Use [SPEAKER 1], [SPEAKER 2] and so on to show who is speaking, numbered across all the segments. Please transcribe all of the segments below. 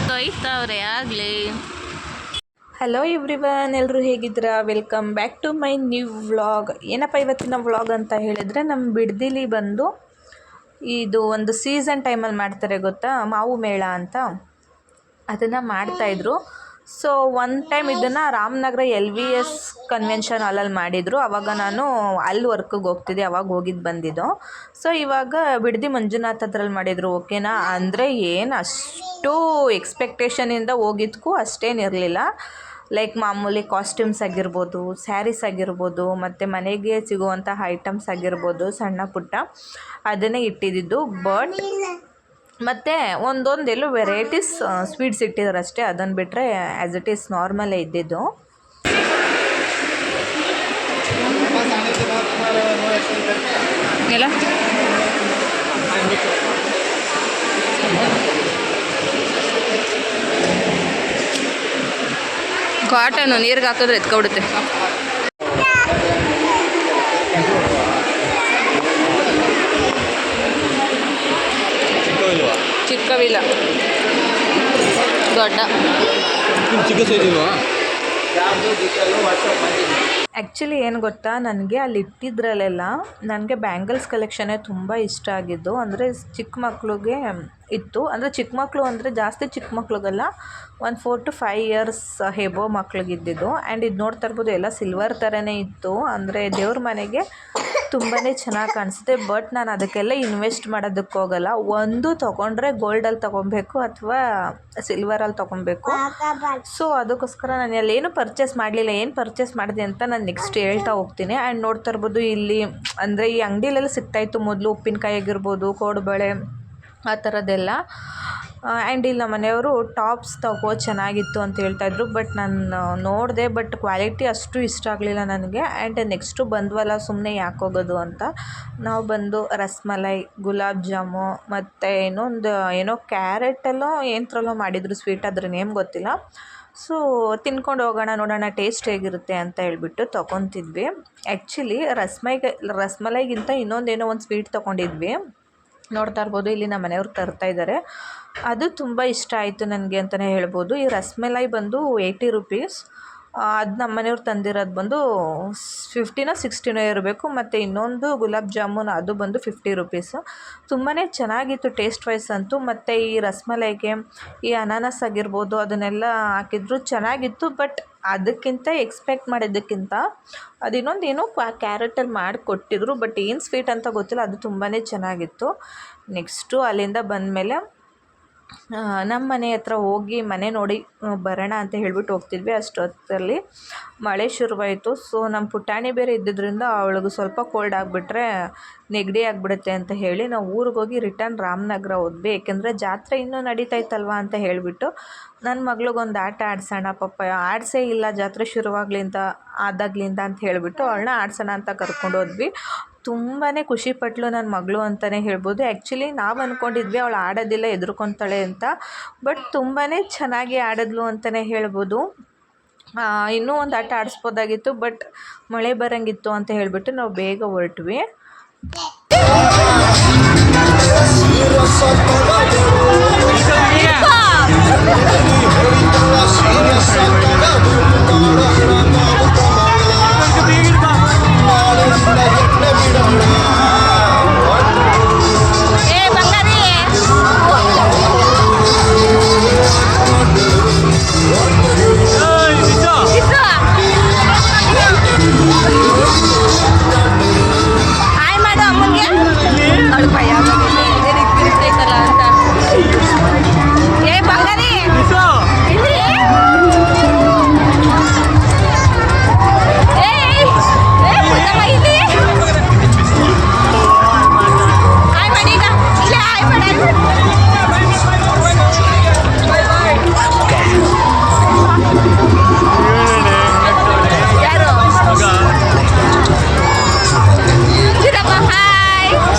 [SPEAKER 1] ತೊಯ್ತವ್ರೆ ಆಗಲಿ.
[SPEAKER 2] Hello everyone, ಎಲ್ಲರೂ ಹೇಗಿದ್ದೀರಾ? Welcome back to my new vlog. ಏನಪ್ಪ ಇವತ್ತಿನ ವ್ಲಾಗ್ ಅಂತ ಹೇಳಿದರೆ, ನಮ್ಮ ಬಿಡದಿಲಿ ಬಂದು ಇದು ಒಂದು ಸೀಸನ್ ಟೈಮಲ್ಲಿ ಮಾಡ್ತಾರೆ ಗೊತ್ತಾ, ಮಾವು ಮೇಳ ಅಂತ, ಅದನ್ನು ಮಾಡ್ತಾಯಿದ್ರು. ಸೊ ಒನ್ ಟೈಮ್ ಇದನ್ನು ರಾಮನಗರ LVS ಕನ್ವೆನ್ಷನ್ ಹಾಲಲ್ಲಿ ಮಾಡಿದರು. ಆವಾಗ ನಾನು ಅಲ್ಲಿ ವರ್ಕಿಗೆ ಹೋಗ್ತಿದ್ದೆ, ಅವಾಗ ಹೋಗಿದ್ದು ಬಂದಿದ್ದು. ಸೊ ಇವಾಗ ಬಿಡದಿ ಮಂಜುನಾಥ್ ಹತ್ರಲ್ಲಿ ಮಾಡಿದರು. ಓಕೆನಾ, ಅಂದರೆ ಏನು ಅಷ್ಟು ಎಕ್ಸ್ಪೆಕ್ಟೇಷನಿಂದ ಹೋಗಿದ್ದಕ್ಕೂ ಅಷ್ಟೇನಿರಲಿಲ್ಲ. ಲೈಕ್ ಮಾಮೂಲಿ ಕಾಸ್ಟ್ಯೂಮ್ಸ್ ಆಗಿರ್ಬೋದು, ಸ್ಯಾರೀಸ್ ಆಗಿರ್ಬೋದು, ಮತ್ತು ಮನೆಗೆ ಸಿಗುವಂಥ ಐಟಮ್ಸ್ ಆಗಿರ್ಬೋದು, ಸಣ್ಣ ಪುಟ್ಟ ಅದನ್ನೇ ಇಟ್ಟಿದ್ದು. ಬಟ್ ಮತ್ತು ಒಂದೊಂದೆಲ್ಲೂ ವೆರೈಟೀಸ್ ಸ್ವೀಟ್ಸ್ ಇಟ್ಟಿದ್ದಾರೆ ಅಷ್ಟೇ. ಅದನ್ನು ಬಿಟ್ಟರೆ ಆ್ಯಸ್ ಇಟ್ ಈಸ್ ನಾರ್ಮಲೇ ಇದ್ದಿದ್ದು.
[SPEAKER 1] ಎಲ್ಲ ಕಾಟನು ನೀರಿಗೆ ಹಾಕಿದ್ರೆ ಎತ್ಕೊಬಿಡುತ್ತೆ. ಚಿಕ್ಕವಿಲ್ಲ, ದೊಡ್ಡ.
[SPEAKER 2] ಆ್ಯಕ್ಚುಲಿ ಏನು ಗೊತ್ತಾ, ನನಗೆ ಅಲ್ಲಿ ಇಟ್ಟಿದ್ರಲ್ಲೆಲ್ಲ ನನಗೆ ಬ್ಯಾಂಗಲ್ಸ್ ಕಲೆಕ್ಷನ್ನೇ ತುಂಬ ಇಷ್ಟ ಆಗಿದ್ದು. ಅಂದರೆ ಚಿಕ್ಕ ಮಕ್ಳಿಗೆ ಇತ್ತು, ಅಂದರೆ ಚಿಕ್ಕ ಮಕ್ಕಳು ಅಂದರೆ ಜಾಸ್ತಿ ಚಿಕ್ಕ ಮಕ್ಳಿಗಲ್ಲ, ಒಂದು 4 to 5 years ಹೆಬೋ ಮಕ್ಳಿಗಿದ್ದಿದ್ದು. ಆ್ಯಂಡ್ ಇದು ನೋಡ್ತಾ ಇರ್ಬೋದು, ಎಲ್ಲ ಸಿಲ್ವರ್ ಥರನೇ ಇತ್ತು. ಅಂದರೆ ದೇವ್ರ ಮನೆಗೆ ತುಂಬಾ ಚೆನ್ನಾಗಿ ಕಾಣಿಸುತ್ತೆ. ಬಟ್ ನಾನು ಅದಕ್ಕೆಲ್ಲ ಇನ್ವೆಸ್ಟ್ ಮಾಡೋದಕ್ಕೆ ಹೋಗಲ್ಲ. ಒಂದು ತೊಗೊಂಡ್ರೆ ಗೋಲ್ಡಲ್ಲಿ ತೊಗೊಬೇಕು ಅಥವಾ ಸಿಲ್ವರಲ್ಲಿ ತೊಗೊಬೇಕು. ಸೊ ಅದಕ್ಕೋಸ್ಕರ ನಾನು ಅಲ್ಲೇನು ಪರ್ಚೇಸ್ ಮಾಡಲಿಲ್ಲ. ಏನು ಪರ್ಚೇಸ್ ಮಾಡಿದೆ ಅಂತ ನಾನು ನೆಕ್ಸ್ಟ್ ಹೇಳ್ತಾ ಹೋಗ್ತೀನಿ. ಆ್ಯಂಡ್ ನೋಡ್ತಾ ಇರ್ಬೋದು, ಇಲ್ಲಿ ಅಂದರೆ ಈ ಅಂಗಡಿಲೆಲ್ಲ ಸಿಗ್ತಾಯಿತ್ತು ಮೊದಲು, ಉಪ್ಪಿನಕಾಯಿ ಆಗಿರ್ಬೋದು, ಕೋಡುಬಳೆ, ಆ ಥರದ್ದೆಲ್ಲ. ಆ್ಯಂಡ್ ಇಲ್ಲಿ ನಮ್ಮ ಮನೆಯವರು ಟಾಪ್ಸ್ ತಗೋ ಚೆನ್ನಾಗಿತ್ತು ಅಂತ ಹೇಳ್ತಾಯಿದ್ರು. ಬಟ್ ನಾನು ನೋಡಿದೆ, ಬಟ್ ಕ್ವಾಲಿಟಿ ಅಷ್ಟು ಇಷ್ಟ ಆಗಲಿಲ್ಲ ನನಗೆ. ಆ್ಯಂಡ್ ನೆಕ್ಸ್ಟು ಬಂದ್ವಲ್ಲ, ಸುಮ್ಮನೆ ಯಾಕೆ ಹೋಗೋದು ಅಂತ ನಾವು ಬಂದು ರಸ್ಮಲೈ, ಗುಲಾಬ್ ಜಾಮು, ಮತ್ತು ಏನೋ ಕ್ಯಾರೆಟಲ್ಲೋ ಏನತ್ರಲ್ಲೋ ಮಾಡಿದರು ಸ್ವೀಟ್, ಅದ್ರ ನೇಮ್ ಗೊತ್ತಿಲ್ಲ. ಸೊ ತಿನ್ಕೊಂಡು ಹೋಗೋಣ, ನೋಡೋಣ ಟೇಸ್ಟ್ ಹೇಗಿರುತ್ತೆ ಅಂತ ಹೇಳ್ಬಿಟ್ಟು ತೊಗೊತಿದ್ವಿ. ಆ್ಯಕ್ಚುಲಿ ರಸ್ಮಲೈಗಿಂತ ಇನ್ನೊಂದೇನೋ ಒಂದು ಸ್ವೀಟ್ ತೊಗೊಂಡಿದ್ವಿ. ನೋಡ್ತಾ ಇರ್ಬೋದು, ಇಲ್ಲಿ ನಮ್ಮ ಮನೆಯವ್ರು ತರ್ತಾಯಿದ್ದಾರೆ. ಅದು ತುಂಬ ಇಷ್ಟ ಆಯಿತು ನನಗೆ ಅಂತಲೇ ಹೇಳ್ಬೋದು. ಈ ರಸ್ಮಲೈ ಬಂದು 80 rupees. ಅದು ನಮ್ಮ ಮನೆಯವ್ರು ತಂದಿರೋದು ಬಂದು 50 or 60 ಇರಬೇಕು. ಮತ್ತು ಇನ್ನೊಂದು ಗುಲಾಬ್ ಜಾಮೂನ್, ಅದು ಬಂದು 50 rupees. ತುಂಬಾ ಚೆನ್ನಾಗಿತ್ತು ಟೇಸ್ಟ್ ವೈಸ್ ಅಂತೂ. ಮತ್ತು ಈ ರಸ್ಮಲೈಗೆ ಈ ಅನಾನಸ್ ಆಗಿರ್ಬೋದು ಅದನ್ನೆಲ್ಲ ಹಾಕಿದ್ರು, ಚೆನ್ನಾಗಿತ್ತು. ಬಟ್ ಅದಕ್ಕಿಂತ ಎಕ್ಸ್ಪೆಕ್ಟ್ ಮಾಡಿದ್ದಕ್ಕಿಂತ ಅದಿನ್ನೊಂದು ಏನೋ ಕ್ಯಾರೆಟಲ್ಲಿ ಮಾಡಿ ಕೊಟ್ಟಿದ್ರು. ಬಟ್ ಏನು ಸ್ವೀಟ್ ಅಂತ ಗೊತ್ತಿಲ್ಲ, ಅದು ತುಂಬಾ ಚೆನ್ನಾಗಿತ್ತು. ನೆಕ್ಸ್ಟು ಅಲ್ಲಿಂದ ಬಂದಮೇಲೆ ನಮ್ಮ ಮನೆ ಹತ್ರ ಹೋಗಿ ಮನೆ ನೋಡಿ ಬರೋಣ ಅಂತ ಹೇಳ್ಬಿಟ್ಟು ಹೋಗ್ತಿದ್ವಿ. ಅಷ್ಟೊತ್ತಲ್ಲಿ ಮಳೆ ಶುರುವಾಯಿತು. ಸೊ ನಮ್ಮ ಪುಟಾಣಿ ಬೇರೆ ಇದ್ದಿದ್ದರಿಂದ ಅವಳಿಗೆ ಸ್ವಲ್ಪ ಕೋಲ್ಡ್ ಆಗಿಬಿಟ್ರೆ ನೆಗಡಿ ಆಗಿಬಿಡುತ್ತೆ ಅಂತ ಹೇಳಿ ನಾವು ಊರಿಗೆ ಹೋಗಿ ರಿಟರ್ನ್ ರಾಮನಗರ ಹೋದ್ವಿ. ಏಕೆಂದರೆ ಜಾತ್ರೆ ಇನ್ನೂ ನಡೀತಾಯ್ತಲ್ವ ಅಂತ ಹೇಳಿಬಿಟ್ಟು ನನ್ನ ಮಗಳಿಗೊಂದು ಆಟ ಆಡ್ಸೋಣ, ಪಾಪ ಆಡಿಸೇ ಇಲ್ಲ ಜಾತ್ರೆ ಆದಾಗ್ಲಿಂದ ಅಂತ ಹೇಳಿಬಿಟ್ಟು ಅವಳನ್ನ ಆಡ್ಸೋಣ ಅಂತ ಕರ್ಕೊಂಡು ಹೋದ್ವಿ. ತುಂಬಾ ಖುಷಿಪಟ್ಲು ನನ್ನ ಮಗಳು ಅಂತಲೇ ಹೇಳ್ಬೋದು. ಆ್ಯಕ್ಚುಲಿ ನಾವು ಅಂದ್ಕೊಂಡಿದ್ವಿ ಅವಳು ಆಡೋದಿಲ್ಲ, ಹೆದರ್ಕೊತಾಳೆ ಅಂತ. ಬಟ್ ತುಂಬಾ ಚೆನ್ನಾಗಿ ಆಡಿದ್ಲು ಅಂತಲೇ ಹೇಳ್ಬೋದು. ಇನ್ನೂ ಒಂದು ಆಟ ಆಡಿಸ್ಬೋದಾಗಿತ್ತು, ಬಟ್ ಮಳೆ ಬರೋಂಗಿತ್ತು ಅಂತ ಹೇಳಿಬಿಟ್ಟು ನಾವು ಬೇಗ ಹೊರಟ್ವಿ.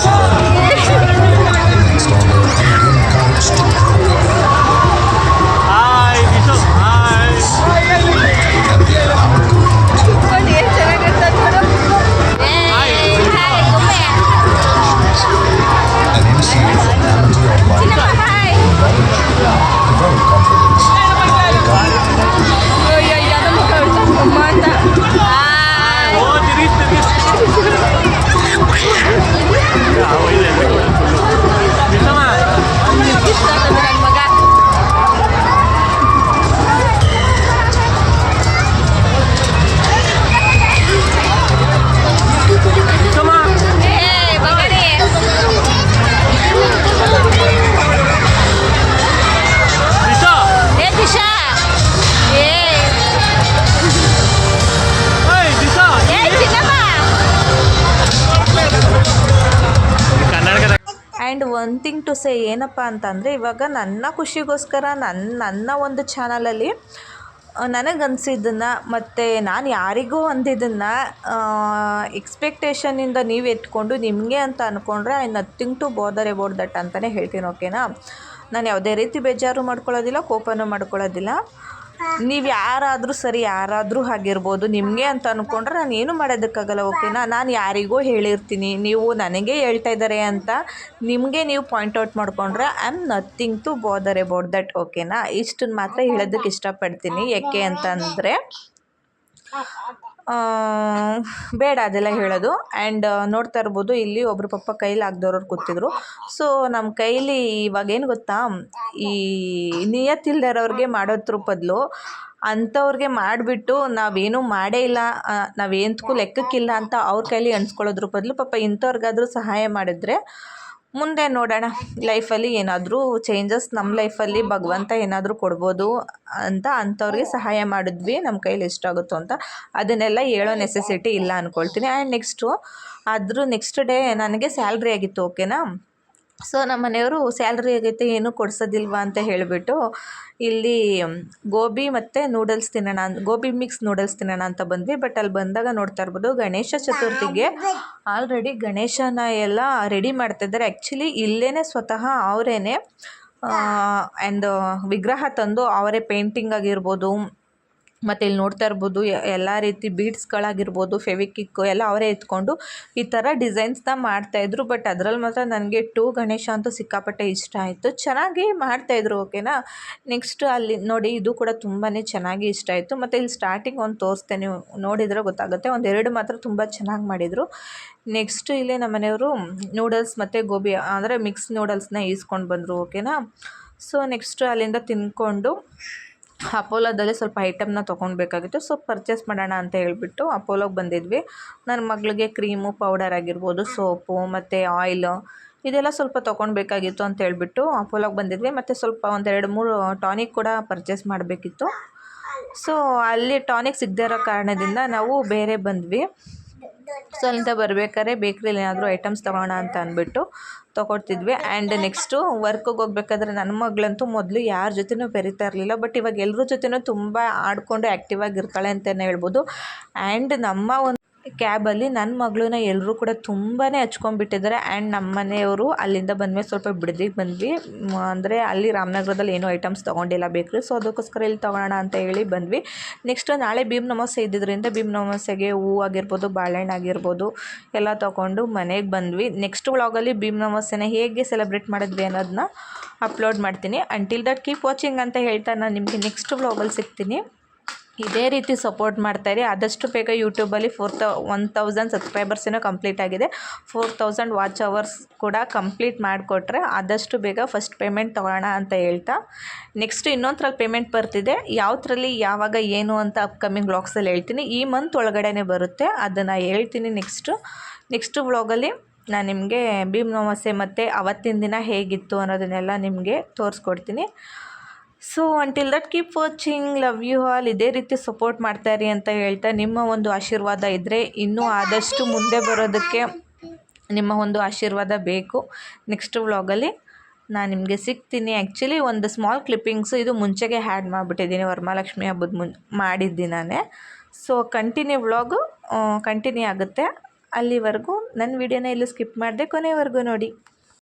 [SPEAKER 2] And one thing to say ಏನಪ್ಪ ಅಂತಂದರೆ, ಇವಾಗ ನನ್ನ ಖುಷಿಗೋಸ್ಕರ ನನ್ನ ಒಂದು ಚಾನಲಲ್ಲಿ ನನಗನ್ಸಿದ್ದನ್ನು ಮತ್ತು ನಾನು ಯಾರಿಗೂ ಅಂದಿದ್ದನ್ನು ಎಕ್ಸ್ಪೆಕ್ಟೇಷನಿಂದ ನೀವು ಎತ್ಕೊಂಡು ನಿಮಗೆ ಅಂತ ಅಂದ್ಕೊಂಡ್ರೆ I nothing to bother about that ಅಂತಲೇ ಹೇಳ್ತೀನಿ. ಓಕೆನಾ? ನಾನು ಯಾವುದೇ ರೀತಿ ಬೇಜಾರು ಮಾಡ್ಕೊಳ್ಳೋದಿಲ್ಲ, ಕೋಪನೂ ಮಾಡ್ಕೊಳ್ಳೋದಿಲ್ಲ. ನೀವು ಯಾರಾದರೂ ಸರಿ, ಯಾರಾದರೂ ಆಗಿರ್ಬೋದು, ನಿಮಗೆ ಅಂತ ಅಂದ್ಕೊಂಡ್ರೆ ನಾನು ಏನು ಮಾಡೋದಕ್ಕಾಗಲ್ಲ. ಓಕೆನಾ? ನಾನು ಯಾರಿಗೋ ಹೇಳಿರ್ತೀನಿ, ನೀವು ನನಗೆ ಹೇಳ್ತಾ ಇದ್ದಾರೆ ಅಂತ ನಿಮಗೆ ನೀವು ಪಾಯಿಂಟ್ ಔಟ್ ಮಾಡಿಕೊಂಡ್ರೆ I am nothing to bother about that. ಓಕೆನಾ? ಇಷ್ಟನ್ನು ಮಾತ್ರ ಹೇಳೋದಕ್ಕೆ ಇಷ್ಟಪಡ್ತೀನಿ. ಯಾಕೆ ಅಂತಂದರೆ ಬೇಡ ಅದೆಲ್ಲ ಹೇಳೋದು. ಆ್ಯಂಡ್ ನೋಡ್ತಾ ಇರ್ಬೋದು, ಇಲ್ಲಿ ಒಬ್ಬರು ಪಾಪ ಕೈಲಿ ಆಗದವ್ರು ಕೂತಿದ್ರು. ಸೊ ನಮ್ಮ ಕೈಲಿ ಇವಾಗೇನು ಗೊತ್ತಾ, ಈ ನಿಯತ್ತಿಲ್ದಿರೋರಿಗೆ ಮಾಡೋದ್ರ ಬದಲು ಅಂಥವ್ರಿಗೆ ಮಾಡಿಬಿಟ್ಟು ನಾವೇನೂ ಮಾಡೇ ಇಲ್ಲ, ನಾವೇಂತಕ್ಕೂ ಲೆಕ್ಕಕ್ಕಿಲ್ಲ ಅಂತ ಅವ್ರ ಕೈಲಿ ಅನ್ಸ್ಕೊಳ್ಳೋದ್ರ ಬದಲು ಪಾಪ ಇಂಥವ್ರಿಗಾದರೂ ಸಹಾಯ ಮಾಡಿದ್ರೆ ಮುಂದೆ ನೋಡೋಣ ಲೈಫಲ್ಲಿ ಏನಾದರೂ ಚೇಂಜಸ್ ನಮ್ಮ ಲೈಫಲ್ಲಿ ಭಗವಂತ ಏನಾದರೂ ಕೊಡ್ಬೋದು ಅಂತ ಅಂಥವ್ರಿಗೆ ಸಹಾಯ ಮಾಡಿದ್ವಿ ನಮ್ಮ ಕೈಲಿ ಎಷ್ಟಾಗುತ್ತೋ ಅಂತ. ಅದನ್ನೆಲ್ಲ ಹೇಳೋ ನೆಸೆಸಿಟಿ ಇಲ್ಲ ಅಂದ್ಕೊಳ್ತೀನಿ. ಆ್ಯಂಡ್ ನೆಕ್ಸ್ಟ್ ಡೇ ನನಗೆ ಸ್ಯಾಲ್ರಿ ಆಗಿತ್ತು. ಓಕೆನಾ? ಸೊ ನಮ್ಮ ಮನೆಯವರು ಸ್ಯಾಲ್ರಿ ಆಗೈತೆ ಏನೂ ಕೊಡ್ಸೋದಿಲ್ವಾ ಅಂತ ಹೇಳಿಬಿಟ್ಟು ಇಲ್ಲಿ ಗೋಬಿ ಮತ್ತು ನೂಡಲ್ಸ್ ತಿನ್ನೋಣ, ಗೋಬಿ ಮಿಕ್ಸ್ ನೂಡಲ್ಸ್ ತಿನ್ನೋಣ ಅಂತ ಬಂದ್ವಿ. ಬಟ್ ಅಲ್ಲಿ ಬಂದಾಗ ನೋಡ್ತಾ ಇರ್ಬೋದು, ಗಣೇಶ ಚತುರ್ಥಿಗೆ ಆಲ್ರೆಡಿ ಗಣೇಶನ ಎಲ್ಲ ರೆಡಿ ಮಾಡ್ತಾಯಿದ್ದಾರೆ. ಆ್ಯಕ್ಚುಲಿ ಇಲ್ಲೇ ಸ್ವತಃ ಅವರೇನೆ ಆ್ಯಂಡ್ ವಿಗ್ರಹ ತಂದು ಅವರೇ ಪೇಂಟಿಂಗ್ ಆಗಿರ್ಬೋದು, ಮತ್ತು ಇಲ್ಲಿ ನೋಡ್ತಾ ಇರ್ಬೋದು ಎಲ್ಲ ರೀತಿ ಬೀಡ್ಸ್ಗಳಾಗಿರ್ಬೋದು, ಫೆವಿಕಿಕ್ಕು ಎಲ್ಲ ಅವರೇ ಎತ್ಕೊಂಡು ಈ ಥರ ಡಿಸೈನ್ಸ್ನ ಮಾಡ್ತಾಯಿದ್ರು. ಬಟ್ ಅದರಲ್ಲಿ ಮಾತ್ರ ನನಗೆ ಗಣೇಶ ಅಂತೂ ಸಿಕ್ಕಾಪಟ್ಟೆ ಇಷ್ಟ ಆಯಿತು. ಚೆನ್ನಾಗಿ ಮಾಡ್ತಾಯಿದ್ರು. ಓಕೆನಾ? ನೆಕ್ಸ್ಟ್ ಅಲ್ಲಿ ನೋಡಿ, ಇದು ಕೂಡ ತುಂಬಾ ಚೆನ್ನಾಗಿ ಇಷ್ಟ ಆಯಿತು. ಮತ್ತು ಇಲ್ಲಿ ಸ್ಟಾರ್ಟಿಂಗ್ ಒಂದು ತೋರಿಸ್ತೆ, ನೀವು ನೋಡಿದರೆ ಗೊತ್ತಾಗುತ್ತೆ. ಒಂದೆರಡು ಮಾತ್ರ ತುಂಬ ಚೆನ್ನಾಗಿ ಮಾಡಿದರು. ನೆಕ್ಸ್ಟು ಇಲ್ಲೇ ನಮ್ಮ ಮನೆಯವರು ನೂಡಲ್ಸ್ ಮತ್ತು ಗೋಬಿ ಅಂದರೆ ಮಿಕ್ಸ್ ನೂಡಲ್ಸ್ನ ಈಸ್ಕೊಂಡು ಬಂದರು. ಓಕೆನಾ? ಸೊ ನೆಕ್ಸ್ಟು ಅಲ್ಲಿಂದ ತಿಂದ್ಕೊಂಡು ಅಪೋಲೋದಲ್ಲಿ ಸ್ವಲ್ಪ ಐಟಮ್ನ ತೊಗೊಳ್ಬೇಕಾಗಿತ್ತು. ಸೊ ಪರ್ಚೇಸ್ ಮಾಡೋಣ ಅಂತ ಹೇಳಿಬಿಟ್ಟು ಅಪೋಲೋಗೆ ಬಂದಿದ್ವಿ. ನನ್ನ ಮಗಳಿಗೆ ಕ್ರೀಮು, ಪೌಡರ್ ಆಗಿರ್ಬೋದು, ಸೋಪು ಮತ್ತು ಆಯಿಲು ಇದೆಲ್ಲ ಸ್ವಲ್ಪ ತೊಗೊಳ್ಬೇಕಾಗಿತ್ತು ಅಂತ ಹೇಳ್ಬಿಟ್ಟು ಅಪೋಲೋಗೆ ಬಂದಿದ್ವಿ. ಮತ್ತು ಸ್ವಲ್ಪ 1-2-3 ಟಾನಿಕ್ ಕೂಡ ಪರ್ಚೇಸ್ ಮಾಡಬೇಕಿತ್ತು. ಸೊ ಅಲ್ಲಿ ಟಾನಿಕ್ ಸಿಗದೇ ಇರೋ ಕಾರಣದಿಂದ ನಾವು ಬೇರೆ ಬಂದ್ವಿ. ಸೊ ಅಲ್ಲಿಂದ ಬರಬೇಕಾದ್ರೆ ಬೇಕ್ರಿಲಿ ಏನಾದರೂ ಐಟಮ್ಸ್ ತೊಗೊಳ್ಳೋಣ ಅಂತ ಅಂದ್ಬಿಟ್ಟು ತೊಗೊಳ್ತಿದ್ವಿ. ಆ್ಯಂಡ್ ನೆಕ್ಸ್ಟು ವರ್ಕಿಗೆ ಹೋಗ್ಬೇಕಾದ್ರೆ ನನ್ನ ಮಗಳಂತೂ ಮೊದಲು ಯಾರ ಜೊತೆನೂ ಬೆರೀತಾ ಇರಲಿಲ್ಲ. ಬಟ್ ಇವಾಗ ಎಲ್ಲರ ಜೊತೆನೂ ತುಂಬ ಆಡಿಕೊಂಡು ಆ್ಯಕ್ಟಿವ್ ಆಗಿರ್ತಾಳೆ ಅಂತಲೇ ಹೇಳ್ಬೋದು. ಆ್ಯಂಡ್ ನಮ್ಮ ಒಂದು ಕ್ಯಾಬಲ್ಲಿ ನನ್ನ ಮಗಳನ್ನ ಎಲ್ಲರೂ ಕೂಡ ತುಂಬಾ ಹಚ್ಕೊಂಡ್ಬಿಟ್ಟಿದ್ದಾರೆ. ಆ್ಯಂಡ್ ನಮ್ಮ ಮನೆಯವರು ಅಲ್ಲಿಂದ ಬಂದಮೇಲೆ ಸ್ವಲ್ಪ ಬಿಡದಿಗೆ ಬಂದ್ವಿ. ಅಂದರೆ ಅಲ್ಲಿ ರಾಮನಗರದಲ್ಲಿ ಏನೂ ಐಟಮ್ಸ್ ತೊಗೊಂಡಿಲ್ಲ ಬೇಕ್ರಿ. ಸೊ ಅದಕ್ಕೋಸ್ಕರ ಇಲ್ಲಿ ತೊಗೊಳ್ಳೋಣ ಅಂತ ಹೇಳಿ ಬಂದ್ವಿ. ನೆಕ್ಸ್ಟು ನಾಳೆ ಭೀಮ್ ನಮಸ್ಸೆ ಇದ್ದಿದ್ದರಿಂದ ಭೀಮ್ ನಮಸ್ಸೆಗೆ ಹೂವು ಆಗಿರ್ಬೋದು, ಬಾಳೆಹಣ್ಣು ಆಗಿರ್ಬೋದು ಎಲ್ಲ ತೊಗೊಂಡು ಮನೆಗೆ ಬಂದ್ವಿ. ನೆಕ್ಸ್ಟ್ ವ್ಲಾಗಲ್ಲಿ ಭೀಮ್ ನಮಸ್ಸೆನ ಹೇಗೆ ಸೆಲೆಬ್ರೇಟ್ ಮಾಡಿದ್ವಿ ಅನ್ನೋದನ್ನ ಅಪ್ಲೋಡ್ ಮಾಡ್ತೀನಿ. ಅಂಟಿಲ್ ದಟ್ ಕೀಪ್ ವಾಚಿಂಗ್ ಅಂತ ಹೇಳ್ತಾ ನಾನು ನಿಮಗೆ ನೆಕ್ಸ್ಟ್ ವ್ಲಾಗಲ್ಲಿ ಸಿಗ್ತೀನಿ. ಇದೇ ರೀತಿ ಸಪೋರ್ಟ್ ಮಾಡ್ತಾಯಿರಿ. ಆದಷ್ಟು ಬೇಗ ಯೂಟ್ಯೂಬಲ್ಲಿ 1000 ಸಬ್ಸ್ಕ್ರೈಬರ್ಸ್ ಏನೋ ಕಂಪ್ಲೀಟ್ ಆಗಿದೆ. 4000 ವಾಚ್ ಅವರ್ಸ್ ಕೂಡ ಕಂಪ್ಲೀಟ್ ಮಾಡಿಕೊಟ್ರೆ ಆದಷ್ಟು ಬೇಗ ಫಸ್ಟ್ ಪೇಮೆಂಟ್ ತೊಗೊಳ್ಳೋಣ ಅಂತ ಹೇಳ್ತಾ, ನೆಕ್ಸ್ಟ್ ಇನ್ನೊಂದ್ರಲ್ಲಿ ಪೇಮೆಂಟ್ ಬರ್ತಿದೆ. ಯಾವ್ದ್ರಲ್ಲಿ ಯಾವಾಗ ಏನು ಅಂತ ಅಪ್ಕಮಿಂಗ್ ವ್ಲಾಗ್ಸಲ್ಲಿ ಹೇಳ್ತೀನಿ. ಈ ಮಂತ್ ಒಳಗಡೆ ಬರುತ್ತೆ, ಅದನ್ನು ಹೇಳ್ತೀನಿ. ನೆಕ್ಸ್ಟು ವ್ಲಾಗಲ್ಲಿ ನಾನು ನಿಮಗೆ ಭೀಮ್ ನಮಸ್ಸೆ ಮತ್ತು ಅವತ್ತಿನ ದಿನ ಹೇಗಿತ್ತು ಅನ್ನೋದನ್ನೆಲ್ಲ ನಿಮಗೆ ತೋರಿಸ್ಕೊಡ್ತೀನಿ. So until that keep watching, love you all. ಇದೇ ರೀತಿ ಸಪೋರ್ಟ್ ಮಾಡ್ತಾಯಿರಿ ಅಂತ ಹೇಳ್ತಾ, ನಿಮ್ಮ ಒಂದು ಆಶೀರ್ವಾದ ಇದ್ದರೆ ಇನ್ನೂ ಆದಷ್ಟು ಮುಂದೆ ಬರೋದಕ್ಕೆ ನಿಮ್ಮ ಒಂದು ಆಶೀರ್ವಾದ ಬೇಕು. ನೆಕ್ಸ್ಟ್ ವ್ಲಾಗಲ್ಲಿ ನಾನು ನಿಮಗೆ ಸಿಗ್ತೀನಿ. ಆ್ಯಕ್ಚುಲಿ ಒಂದು ಸ್ಮಾಲ್ ಕ್ಲಿಪ್ಪಿಂಗ್ಸು ಇದು ಮುಂಚೆಗೆ ಹ್ಯಾಡ್ ಮಾಡಿಬಿಟ್ಟಿದ್ದೀನಿ, ವರಮಹಾಲಕ್ಷ್ಮಿ ಹಬ್ಬದ ಮಾಡಿದ್ದಿನಾನೇ. ಸೊ ವ್ಲಾಗು ಕಂಟಿನ್ಯೂ ಆಗುತ್ತೆ. ಅಲ್ಲಿವರೆಗೂ ನನ್ನ ವೀಡಿಯೋನ ಎಲ್ಲೂ ಸ್ಕಿಪ್ ಮಾಡಿದೆ, ಕೊನೆವರೆಗೂ ನೋಡಿ.